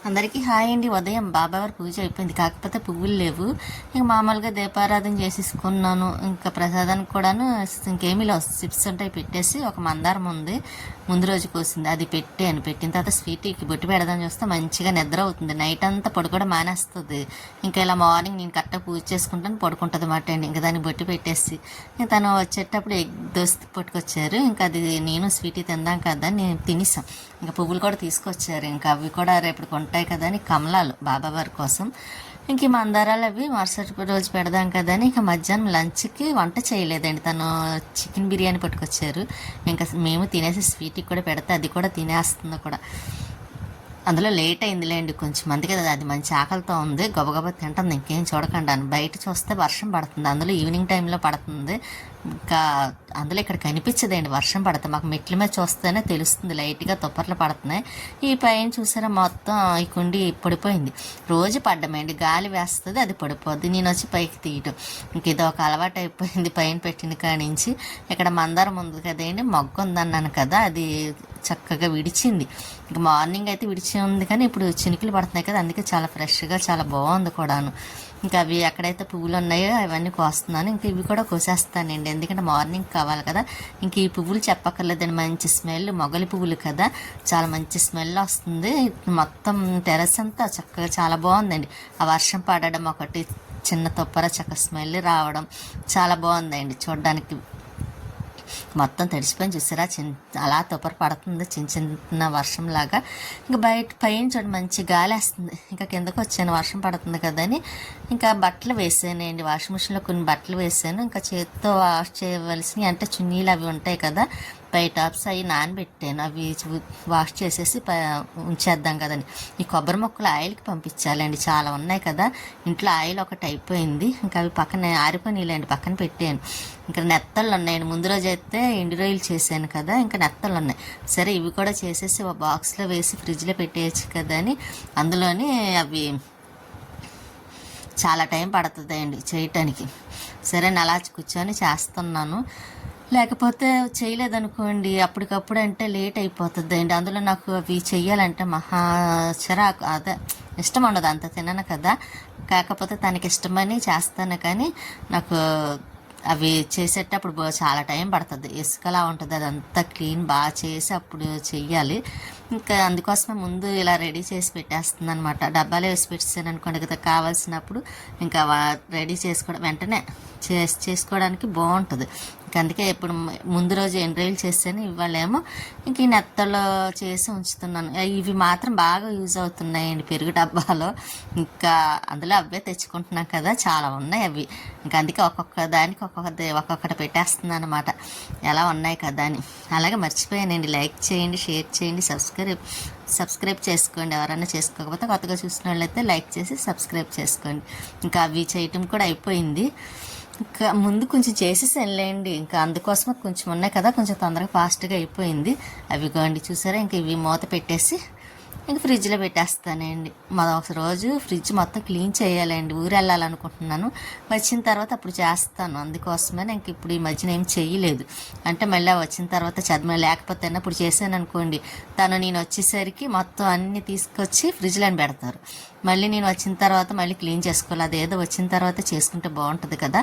అందరికీ హాయ్ అండి. ఉదయం బాబావారి పూజ అయిపోయింది, కాకపోతే పువ్వులు లేవు. ఇంక మామూలుగా దీపారాధన చేసేసుకున్నాను. ఇంకా ప్రసాదానికి కూడాను ఇంకేమీ లేవు, చిప్స్ ఉంటాయి పెట్టేసి ఒక మందారం ఉంది ముందు రోజు కోసింది, అది పెట్టాను. పెట్టిన తర్వాత స్వీట్కి బొట్టు పెడదాం చూస్తే మంచిగా నిద్ర అవుతుంది, నైట్ అంతా పడుకోవడం మానేస్తుంది. ఇంకా ఇలా మార్నింగ్ నేను కరెక్ట్గా పూజ చేసుకుంటాను, పడుకుంటుంది అన్నమాట అండి. ఇంకా దాన్ని బొట్టు పెట్టేసి ఇంకా తను వచ్చేటప్పుడు ఎగ్ దోశ పట్టుకొచ్చారు. ఇంకా అది నేను స్వీట్ తిందాం కదా నేను తినేసాం. ఇంకా పువ్వులు కూడా తీసుకొచ్చారు, ఇంకా అవి కూడా రేపటికి ఉంటాయి కదా అని కమలాలు బాబావారి కోసం. ఇంక ఈ మందారాలు అవి మరుసటి రోజు పెడదాం కదా అని ఇంకా మధ్యాహ్నం లంచ్కి వంట చేయలేదండి. తను చికెన్ బిర్యానీ పట్టుకొచ్చారు, ఇంకా మేము తినేసి స్వీట్కి కూడా పెడితే అది కూడా తినేస్తుంది కూడా. అందులో లేట్ అయిందిలేండి కొంచెం, అందుకే అది మంచి ఆకలితో ఉంది, గబగబా తింటుంది. ఇంకేం చూడకుండా బయట చూస్తే వర్షం పడుతుంది, అందులో ఈవినింగ్ టైంలో పడుతుంది. ఇంకా అందులో ఇక్కడ కనిపించదండి వర్షం పడుతుంది, మాకు మెట్ల మీద చూస్తేనే తెలుస్తుంది లైట్గా తుప్పర్లు పడుతున్నాయి. ఈ పైన చూసారా మొత్తం ఈ కుండి పడిపోయింది, రోజు పడ్డమేండి, గాలి వేస్తుంది అది పడిపోద్ది, నేను వచ్చి పైకి తీయటం. ఇంక ఇది ఒక అలవాటు అయిపోయింది పైన పెట్టిన కాడి నుంచి. ఇక్కడ మందారం ఉంది కదండి, మొగ్గ ఉందన్నాను కదా, అది చక్కగా విడిచింది. ఇంక మార్నింగ్ అయితే విడిచి ఉంది, కానీ ఇప్పుడు చినుకులు పడుతున్నాయి కదా, అందుకే చాలా ఫ్రెష్గా చాలా బాగుంది కూడాను. ఇంకా అవి ఎక్కడైతే పువ్వులు ఉన్నాయో అవన్నీ కోస్తున్నాను. ఇంకా ఇవి కూడా కోసేస్తానండి, ఎందుకంటే మార్నింగ్ కావాలి కదా. ఇంక ఈ పువ్వులు చెప్పక్కర్లేదండి, మంచి స్మెల్, మొగలి పువ్వులు కదా, చాలా మంచి స్మెల్ వస్తుంది. మొత్తం టెర్రస్ అంతా చక్కగా చాలా బాగుందండి. ఆ వర్షం పడడం ఒకటి, చిన్న తొప్పర చక్క స్మెల్ రావడం చాలా బాగుందండి చూడడానికి. మొత్తం తడిసిపోయి చూసారా, అలా తుప్పర పడుతుంది చిన్న చిన్న వర్షంలాగా. ఇంకా బయట పైన చూడండి మంచి గాలి వేస్తుంది. ఇంకా కిందకు వచ్చాను, వర్షం పడుతుంది కదా అని ఇంకా బట్టలు వేసానండి, వాషింగ్ మిషన్లో కొన్ని బట్టలు వేసాను. ఇంకా చేతితో వాష్ చేయవలసినవి అంటే చున్నీలు అవి ఉంటాయి కదా, పై టాప్స్ అవి నానబెట్టాను, అవి వాష్ చేసేసి ఉంచేద్దాం కదని. ఈ కొబ్బరి మొక్కలు ఆయిల్కి పంపించాలండి, చాలా ఉన్నాయి కదా ఇంట్లో, ఆయిల్ ఒకటి అయిపోయింది. ఇంకా అవి పక్కన ఆరిపోయినాయిలేండి, పక్కన పెట్టాను. ఇంకా నెత్తళ్ళు ఉన్నాయండి, ముందు రోజు అయితే ఎండు రొయ్యలు చేశాను కదా, ఇంకా నెత్తళ్ళు ఉన్నాయి. సరే ఇవి కూడా చేసేసి ఒక బాక్స్లో వేసి ఫ్రిడ్జ్లో పెట్టేయచ్చు కదా అని, అందులోని అవి చాలా టైం పడుతుందండి చేయటానికి. సరే అలా కూర్చొని చేస్తున్నాను, లేకపోతే చేయలేదనుకోండి అప్పటికప్పుడు అంటే లేట్ అయిపోతుంది అండి. అందులో నాకు అవి చెయ్యాలంటే మహా చిరాకు, అదే ఇష్టం ఉండదు, అంత తినను కదా. కాకపోతే తనకి ఇష్టమని చేస్తాను, కానీ నాకు అవి చేసేటప్పుడు చాలా టైం పడుతుంది, ఇసుకలా ఉంటుంది, అదంతా క్లీన్ బాగా చేసి అప్పుడు చెయ్యాలి. ఇంకా అందుకోసమే ముందు ఇలా రెడీ చేసి పెట్టేస్తుంది అనమాట. డబ్బాలో వేసి పెట్టేసాను అనుకోండి కదా, కావాల్సినప్పుడు ఇంకా రెడీ చేసుకోవడం వెంటనే చేసుకోవడానికి బాగుంటుంది. ఇంకా అందుకే ఇప్పుడు ముందు రోజు ఎండ్రాయిల్ చేసాను, ఇవాళేమో ఇంక ఈ నెత్తలో చేసి ఉంచుతున్నాను. ఇవి మాత్రం బాగా యూజ్ అవుతున్నాయండి పెరుగు డబ్బాలో, ఇంకా అందులో అవే తెచ్చుకుంటున్నాం కదా, చాలా ఉన్నాయి అవి. ఇంకా అందుకే ఒక్కొక్క దానికి ఒక్కొక్కటి పెట్టేస్తున్నాను అనమాట, ఎలా ఉన్నాయి కదా అని. అలాగే మర్చిపోయానండి, లైక్ చేయండి, షేర్ చేయండి, సబ్స్క్రైబ్ చేసుకోండి. ఎవరైనా చేసుకోకపోతే కొత్తగా చూసిన వాళ్ళైతే లైక్ చేసి సబ్స్క్రైబ్ చేసుకోండి. ఇంకా అవి చేయటం కూడా అయిపోయింది, ఇంకా ముందు కొంచెం చేసేసి వెళ్ళండి, ఇంకా అందుకోసమే కొంచెం ఉన్నాయి కదా, కొంచెం తొందరగా ఫాస్ట్గా అయిపోయింది. అవి గోండి చూసారా, ఇంక ఇవి మూత పెట్టేసి ఇంక ఫ్రిడ్జ్లో పెట్టేస్తానండి. ఒక రోజు ఫ్రిడ్జ్ మొత్తం క్లీన్ చేయాలండి, ఊరు వెళ్ళాలనుకుంటున్నాను, వచ్చిన తర్వాత అప్పుడు చేస్తాను. అందుకోసమే ఇంక ఇప్పుడు ఈ మధ్యన ఏం చెయ్యలేదు, అంటే మళ్ళీ వచ్చిన తర్వాత చదివి లేకపోతే ఇప్పుడు చేశాను అనుకోండి, నేను వచ్చేసరికి మొత్తం అన్నీ తీసుకొచ్చి ఫ్రిడ్జ్లో పెడతారు. మళ్ళీ నేను వచ్చిన తర్వాత మళ్ళీ క్లీన్ చేసుకోవాలి, అదేదో వచ్చిన తర్వాత చేసుకుంటే బాగుంటుంది కదా,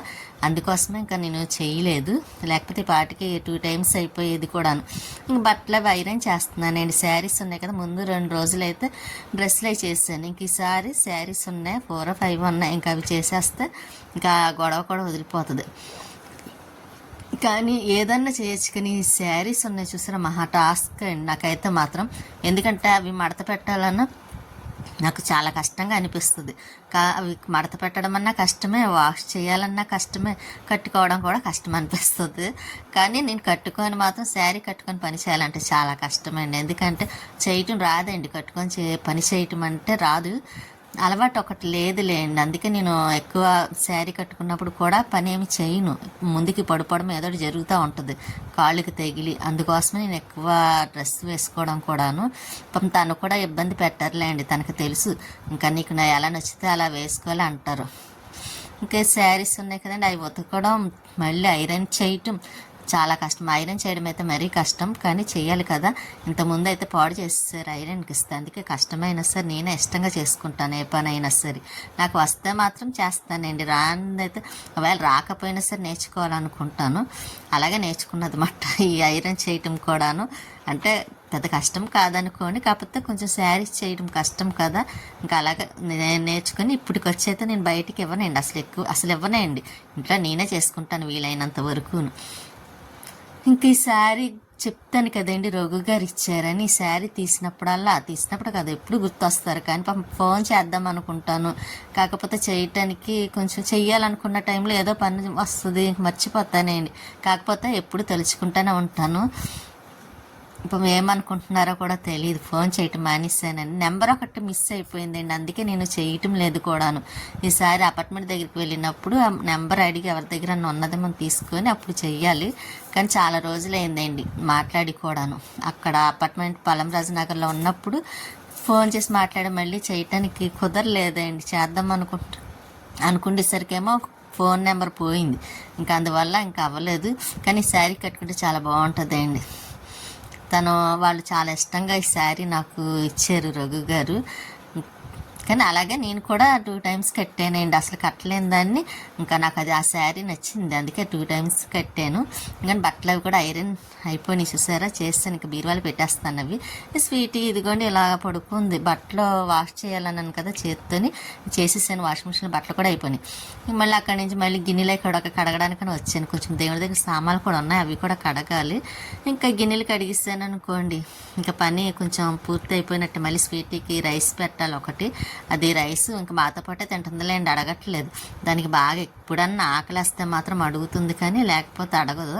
అందుకోసమే ఇంకా నేను చేయలేదు. లేకపోతే పాటికి 2 times అయిపోయేది కూడాను. ఇంక బట్టలు అవి ఐరన్ చేస్తున్నానండి. శారీస్ ఉన్నాయి కదా, ముందు 2 రోజులైతే డ్రెస్సులు అవి చేశాను. ఇంక ఈసారి శారీస్ ఉన్నాయి, 4 or 5 ఉన్నాయి. ఇంకా అవి చేసేస్తే ఇంకా గొడవ కూడా వదిలిపోతుంది. కానీ ఏదన్నా చేయొచ్చు, కానీ ఈ శారీస్ ఉన్నాయి చూసారా, మహా టాస్క్ అండి నాకైతే మాత్రం. ఎందుకంటే అవి మడత పెట్టాలన్నా నాకు చాలా కష్టంగా అనిపిస్తుంది. అవి మడత పెట్టడం అన్నా కష్టమే, వాష్ చేయాలన్నా కష్టమే, కట్టుకోవడం కూడా కష్టం అనిపిస్తుంది. కానీ నేను కట్టుకొని మాత్రం శారీ కట్టుకొని పని చేయాలంటే చాలా కష్టమండి, ఎందుకంటే చేయటం రాదండి, కట్టుకొని పని చేయటం అంటే రాదు, అలవాటు ఒకటి లేదులేండి. అందుకే నేను ఎక్కువ శారీ కట్టుకున్నప్పుడు కూడా పని ఏమి చేయను, ముందుకి పడిపోవడం ఏదో జరుగుతూ ఉంటుంది కాళ్ళకి తగిలి. అందుకోసమే నేను ఎక్కువ డ్రెస్ వేసుకోవడం కూడాను. పాపం తను కూడా ఇబ్బంది పెట్టరులేండి, తనకు తెలుసు, ఇంకా నీకు ఎలా నచ్చితే అలా వేసుకోవాలి అంటారు. ఇంకా శారీస్ ఉన్నాయి కదండి, అవి ఉతకడం, మళ్ళీ ఐరన్ చేయటం చాలా కష్టం. ఐరన్ చేయడం అయితే మరీ కష్టం, కానీ చేయాలి కదా. ఇంతకుముందు అయితే పాడు చేసేసారు ఐరన్కి ఇస్తే, అందుకే కష్టమైనా సరే నేనే ఇష్టంగా చేసుకుంటాను. ఏ పని అయినా సరే నాకు వస్తే మాత్రం చేస్తానండి, రానిదైతే ఒకవేళ రాకపోయినా సరే నేర్చుకోవాలనుకుంటాను. అలాగే నేర్చుకున్నది మాట ఈ ఐరన్ చేయటం కూడాను. అంటే పెద్ద కష్టం కాదనుకోండి, కాకపోతే కొంచెం శారీస్ చేయడం కష్టం కదా. ఇంకా అలాగే నేను నేర్చుకుని ఇప్పటికి వచ్చైతే నేను బయటికి ఇవ్వనండి, అసలు ఇవ్వనండి, ఇంట్లో నేనే చేసుకుంటాను వీలైనంత వరకు. ఇంక ఈ శారీ చెప్తాను కదండి, రఘు గారు ఇచ్చారని. ఈ శారీ తీసినప్పుడు కదా ఎప్పుడు గుర్తొస్తారు, కానీ పాపం ఫోన్ చేద్దాం అనుకుంటాను. కాకపోతే చేయటానికి కొంచెం చెయ్యాలనుకున్న టైంలో ఏదో పని వస్తుంది, మర్చిపోతానండి. కాకపోతే ఎప్పుడు తలుచుకుంటూనే ఉంటాను. ఇప్పుడు ఏమనుకుంటున్నారో కూడా తెలియదు, ఫోన్ చేయటం మానేసానని. నెంబర్ ఒకటి మిస్ అయిపోయిందండి, అందుకే నేను చేయటం లేదు కూడాను. ఈసారి అపార్ట్మెంట్ దగ్గరికి వెళ్ళినప్పుడు ఆ నెంబర్ అడిగి ఎవరి దగ్గర ఉన్నది మనం తీసుకొని అప్పుడు చెయ్యాలి. కానీ చాలా రోజులైందండి మాట్లాడి కూడాను. అక్కడ అపార్ట్మెంట్ పలంరాజు నగర్లో ఉన్నప్పుడు ఫోన్ చేసి మాట్లాడి మళ్ళీ చేయటానికి కుదరలేదండి. చేద్దాం అనుకునేసరికేమో ఫోన్ నెంబర్ పోయింది, ఇంకా అందువల్ల ఇంకా అవ్వలేదు. కానీ ఈ శారీ కట్టుకుంటే చాలా బాగుంటుందండి. వాళ్ళు చాలా ఇష్టంగా ఈ శారీ నాకు ఇచ్చారు రఘు గారు. కానీ అలాగే నేను కూడా 2 times కట్టానండి, అసలు కట్టలేని దాన్ని. ఇంకా నాకు ఆ శారీ నచ్చింది, అందుకే 2 times కట్టాను. కానీ బట్టలు అవి కూడా ఐరన్ అయిపోయినాయి, చూసారా, చేస్తాను. ఇంకా బీరువాలు పెట్టేస్తాను అవి. స్వీట్ ఇదిగోండి ఇలా పడుకుంది. బట్టలు వాష్ చేయాలన్నాను కదా చేత్తోని, చేసేసాను. వాషింగ్ మిషన్ బట్టలు కూడా అయిపోయినాయి. మళ్ళీ అక్కడి నుంచి మళ్ళీ గిన్నెలు కడగడానికని వచ్చాను. కొంచెం దేవుడి దగ్గర సామాన్లు కూడా ఉన్నాయి, అవి కూడా కడగాలి. ఇంకా గిన్నెలు కడిగిస్తాను అనుకోండి, ఇంకా పని కొంచెం పూర్తి అయిపోయినట్టు. మళ్ళీ స్వీట్కి రైస్ పెట్టాలి ఒకటి, అది రైస్ ఇంకా మాతో పాటే తింటుందిలేండి, అడగట్లేదు. దానికి బాగా ఎప్పుడన్నా ఆకలిస్తే మాత్రం అడుగుతుంది, కానీ లేకపోతే అడగదు.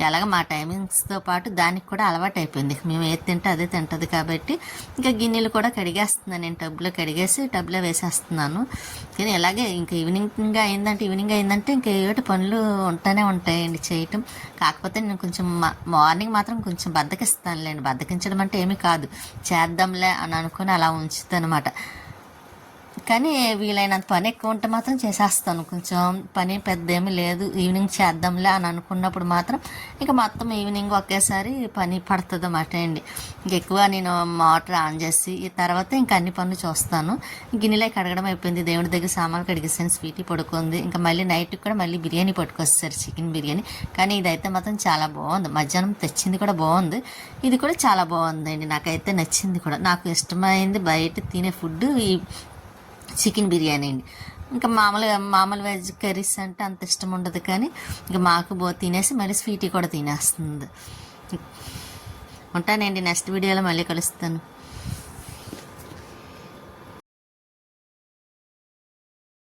ఎలాగ మా టైమింగ్స్తో పాటు దానికి కూడా అలవాటు అయిపోయింది. మేము ఏది తింటే అదే తింటుంది కాబట్టి ఇంకా గిన్నెలు కూడా కడిగేస్తున్నాను నేను, టబ్లో కడిగేసి టబ్లో వేసేస్తున్నాను. కానీ ఇలాగే ఇంకా ఈవినింగ్ అయిందంటే ఇంకా ఏటి పనులు ఉంటూనే ఉంటాయండి చేయటం. కాకపోతే నేను కొంచెం మార్నింగ్ మాత్రం కొంచెం బద్దకిస్తానులేండి. బద్దకించడం అంటే ఏమీ కాదు, చేద్దాంలే అని అనుకుని అలా ఉంచుతాను అనమాట. కానీ వీలైనంత పని ఎక్కువ ఉంటే మాత్రం చేసేస్తాను. కొంచెం పని పెద్ద ఏమీ లేదు, ఈవినింగ్ చేద్దాంలే అని అనుకున్నప్పుడు మాత్రం ఇంకా మొత్తం ఈవినింగ్ ఒకేసారి పని పడుతుంది అన్నమాట అండి. ఇంకెక్కువ నేను మోటార్ ఆన్ చేసి ఈ తర్వాత ఇంకా అన్ని పనులు చూస్తాను. గిన్నెలే కడగడం అయిపోయింది, దేవుడి దగ్గర సామాన్లు కడిగేసాను, స్వీటీ పడుకుంది. ఇంకా మళ్ళీ నైట్కి కూడా మళ్ళీ బిర్యానీ పట్టుకొస్తారు, చికెన్ బిర్యానీ. కానీ ఇదైతే మాత్రం చాలా బాగుంది, మధ్యాహ్నం తెచ్చింది కూడా బాగుంది, ఇది కూడా చాలా బాగుందండి, నాకైతే నచ్చింది కూడా. నాకు ఇష్టమైంది బయట తినే ఫుడ్ ఈ చికెన్ బిర్యానీ అండి. ఇంకా మామూలు వెజ్ కర్రీస్ అంటే అంత ఇష్టం ఉండదు, కానీ ఇంకా మాకు తినేసి మళ్ళీ స్వీటీ కూడా తినేస్తుంది. ఉంటానండి, నెక్స్ట్ వీడియోలో మళ్ళీ కలుస్తాను.